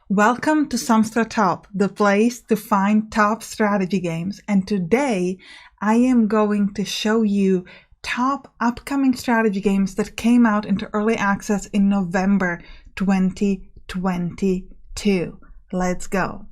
Welcome to Sampstra Top, the place to find top strategy games. And today I am going to show you top upcoming strategy games that came out into early access in November 2022. Let's go.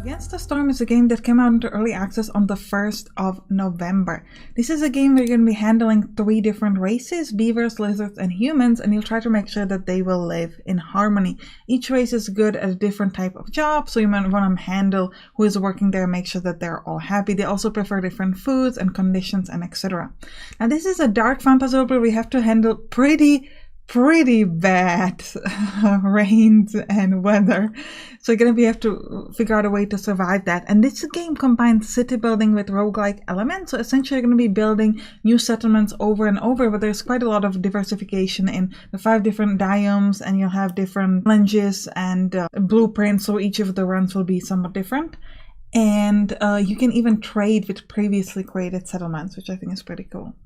Against the Storm is a game that came out into early access on the 1st of November. This is a game where you're going to be handling 3 different races, beavers, lizards, and humans, and you'll try to make sure that they will live in harmony. Each race is good at a different type of job, so you might want to handle who is working there, make sure that they're all happy. They also prefer different foods and conditions and etc. Now this is a dark fantasy where we have to handle pretty bad rains and weather, so you're gonna have to figure out a way to survive that. And this game combines city building with roguelike elements, so essentially you're going to be building new settlements over and over, but there's quite a lot of diversification in the 5 different biomes, and you'll have different challenges and blueprints, so each of the runs will be somewhat different. And you can even trade with previously created settlements, which I think is pretty cool.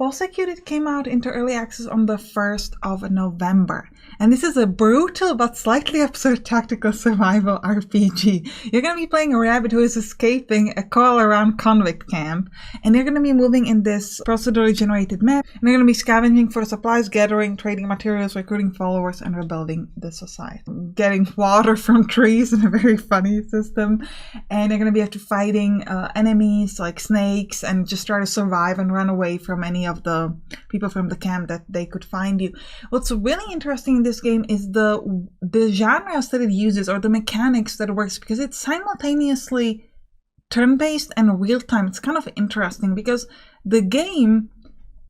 Executed came out into early access on the 1st of November, and this is a brutal but slightly absurd tactical survival RPG. You're going to be playing a rabbit who is escaping a call-around convict camp, and you're going to be moving in this procedurally generated map, and you're going to be scavenging for supplies, gathering, trading materials, recruiting followers, and rebuilding the society. Getting water from trees in a very funny system, and you're going to be after fighting enemies like snakes, and just try to survive and run away from any of the people from the camp that they could find you. What's really interesting in this game is the genres that it uses, or the mechanics that it works, because it's simultaneously turn-based and real-time. It's kind of interesting because the game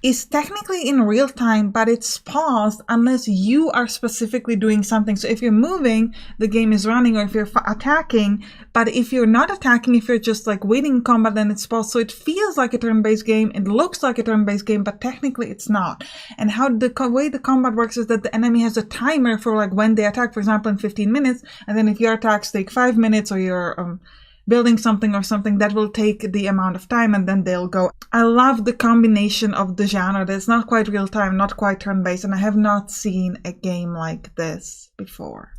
is technically in real time, but it's paused unless you are specifically doing something. So if you're moving, the game is running, or if you're attacking. But if you're not attacking, if you're just like waiting in combat, then it's paused. So it feels like a turn-based game, it looks like a turn-based game, but technically it's not. And how the way the combat works is that the enemy has a timer for like when they attack, for example, in 15 minutes. And then if your attacks take 5 minutes, or you're building something or something, that will take the amount of time, and then they'll go. I love the combination of the genre. That's not quite real time, not quite turn-based, and I have not seen a game like this before.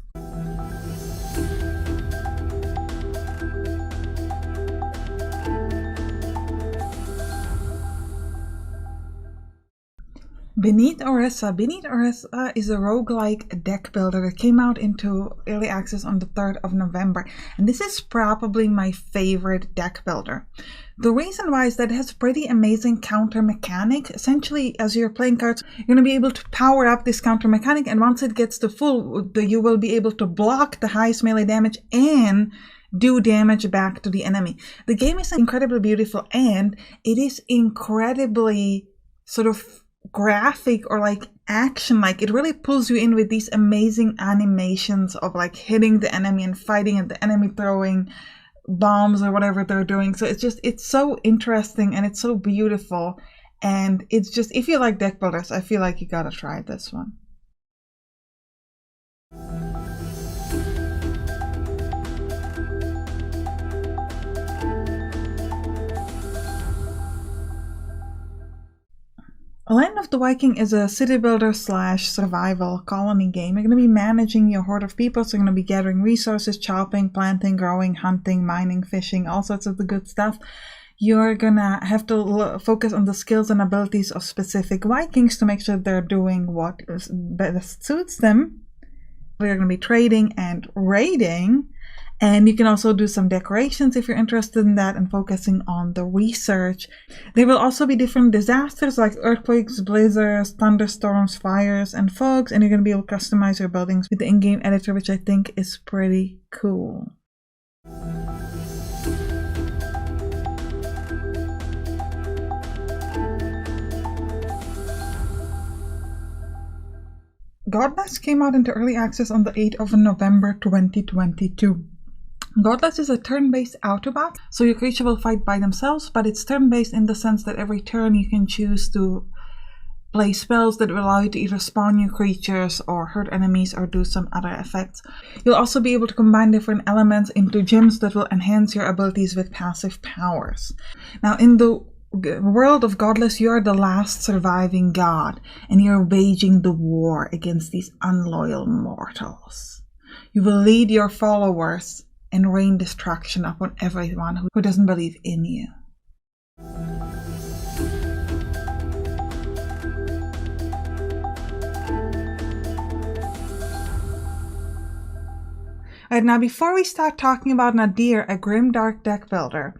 Beneath Oresa. Beneath Oresa is a roguelike deck builder that came out into early access on the 3rd of November. And this is probably my favorite deck builder. The reason why is that it has pretty amazing counter mechanic. Essentially, as you're playing cards, you're going to be able to power up this counter mechanic, and once it gets to full, you will be able to block the highest melee damage and do damage back to the enemy. The game is incredibly beautiful, and it is incredibly sort of graphic, or like action. Like it really pulls you in with these amazing animations of like hitting the enemy and fighting, and the enemy throwing bombs or whatever they're doing. So it's so interesting, and it's so beautiful, and it's just, if you like deck builders, I feel like you gotta try this one. Land of the Viking is a city builder / survival colony game. You're going to be managing your horde of people, so you're going to be gathering resources, chopping, planting, growing, hunting, mining, fishing, all sorts of the good stuff. You're going to have to focus on the skills and abilities of specific Vikings to make sure they're doing what best suits them. You're going to be trading and raiding. And you can also do some decorations if you're interested in that, and focusing on the research. There will also be different disasters like earthquakes, blizzards, thunderstorms, fires, and fogs. And you're going to be able to customize your buildings with the in-game editor, which I think is pretty cool. Godless came out into early access on the 8th of November 2022. Godless is a turn-based autobot, so your creature will fight by themselves, but it's turn-based in the sense that every turn you can choose to play spells that will allow you to either spawn new creatures or hurt enemies or do some other effects. You'll also be able to combine different elements into gems that will enhance your abilities with passive powers. Now, in the world of Godless, you are the last surviving god, and you're waging the war against these unloyal mortals. You will lead your followers and rain destruction upon everyone who doesn't believe in you. Alright, now before we start talking about Nadir, a grimdark deck builder,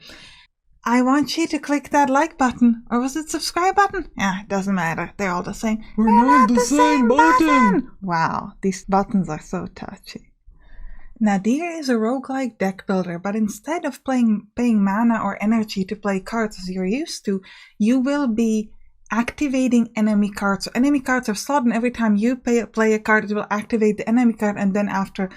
I want you to click that like button, or was it subscribe button? Yeah, it doesn't matter. They're all the same. We're not the same button! Wow, these buttons are so touchy. Nadir is a roguelike deck builder, but instead of paying mana or energy to play cards as you're used to, you will be activating enemy cards. So enemy cards are slot, and every time you play a card, it will activate the enemy card, and then after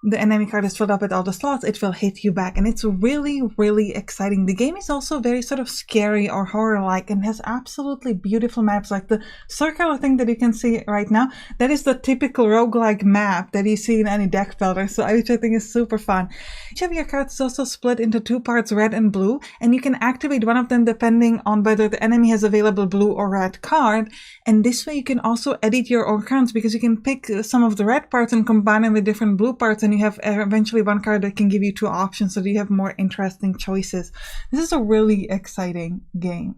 the enemy card is filled up with all the slots, it will hit you back, and it's really, really exciting. The game is also very sort of scary or horror-like and has absolutely beautiful maps, like the circular thing that you can see right now. That is the typical roguelike map that you see in any deck builder, which I think is super fun. Each of your cards is also split into 2 parts, red and blue, and you can activate one of them depending on whether the enemy has available blue or red card, and this way you can also edit your own cards, because you can pick some of the red parts and combine them with different blue parts, and you have eventually one card that can give you 2 options, so that you have more interesting choices. This is a really exciting game.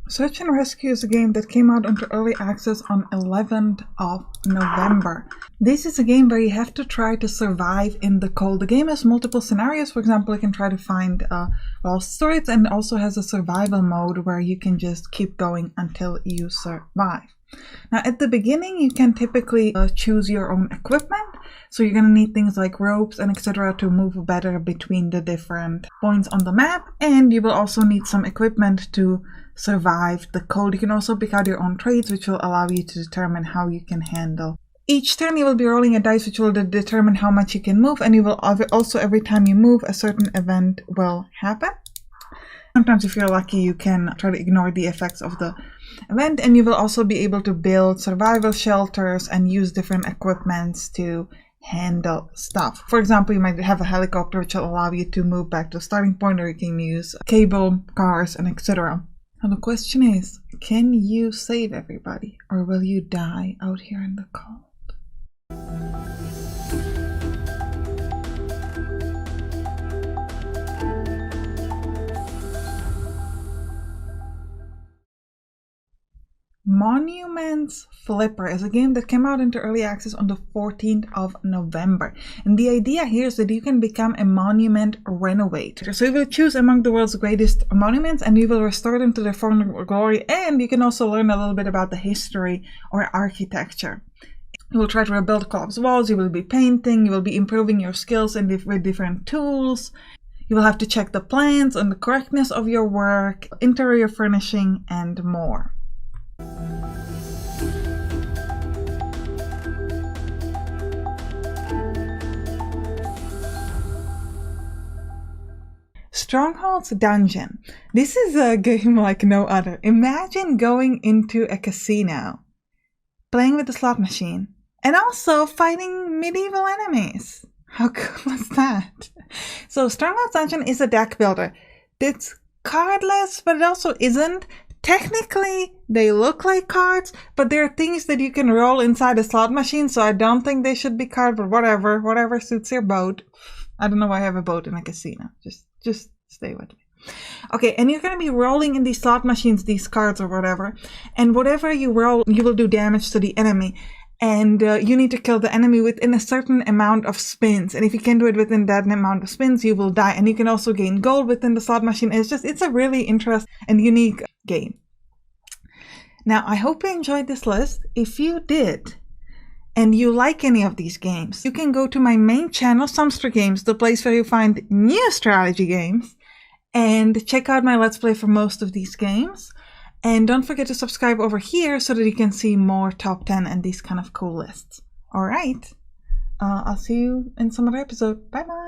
Search and Rescue is a game that came out into early access on 11th of November. This is a game where you have to try to survive in the cold. The game has multiple scenarios. For example, you can try to find lost storage, and also has a survival mode where you can just keep going until you survive. Now, at the beginning, you can typically choose your own equipment. So you're going to need things like ropes and etc. to move better between the different points on the map. And you will also need some equipment to survive the cold. You can also pick out your own traits, which will allow you to determine how you can handle. Each turn you will be rolling a dice, which will determine how much you can move. And you will also, every time you move, a certain event will happen. Sometimes if you're lucky, you can try to ignore the effects of the event, and you will also be able to build survival shelters and use different equipments to handle stuff. For example, you might have a helicopter which will allow you to move back to the starting point, or you can use cable cars and etc. And the question is, can you save everybody, or will you die out here in the cold? Monuments Flipper is a game that came out into early access on the 14th of November. And the idea here is that you can become a monument renovator. So you will choose among the world's greatest monuments, and you will restore them to their former glory. And you can also learn a little bit about the history or architecture. You will try to rebuild collapsed walls, you will be painting, you will be improving your skills with different tools. You will have to check the plans and the correctness of your work, interior furnishing, and more. Stronghold's Dungeon. This is a game like no other. Imagine going into a casino, playing with the slot machine, and also fighting medieval enemies. How cool is that? So Stronghold's Dungeon is a deck builder. It's cardless, but it also isn't. Technically, they look like cards, but there are things that you can roll inside a slot machine, so I don't think they should be cards, but whatever suits your boat. I don't know why I have a boat in a casino. Just stay with me. Okay, and you're going to be rolling in these slot machines, these cards or whatever, and whatever you roll, you will do damage to the enemy. And you need to kill the enemy within a certain amount of spins. And if you can do it within that amount of spins, you will die. And you can also gain gold within the slot machine. It's a really interesting and unique game. Now, I hope you enjoyed this list. If you did, and you like any of these games, you can go to my main channel, Sampstra Games, the place where you find new strategy games, and check out my Let's Play for most of these games. And don't forget to subscribe over here so that you can see more top 10 and these kind of cool lists. All right, I'll see you in some other episode. Bye bye.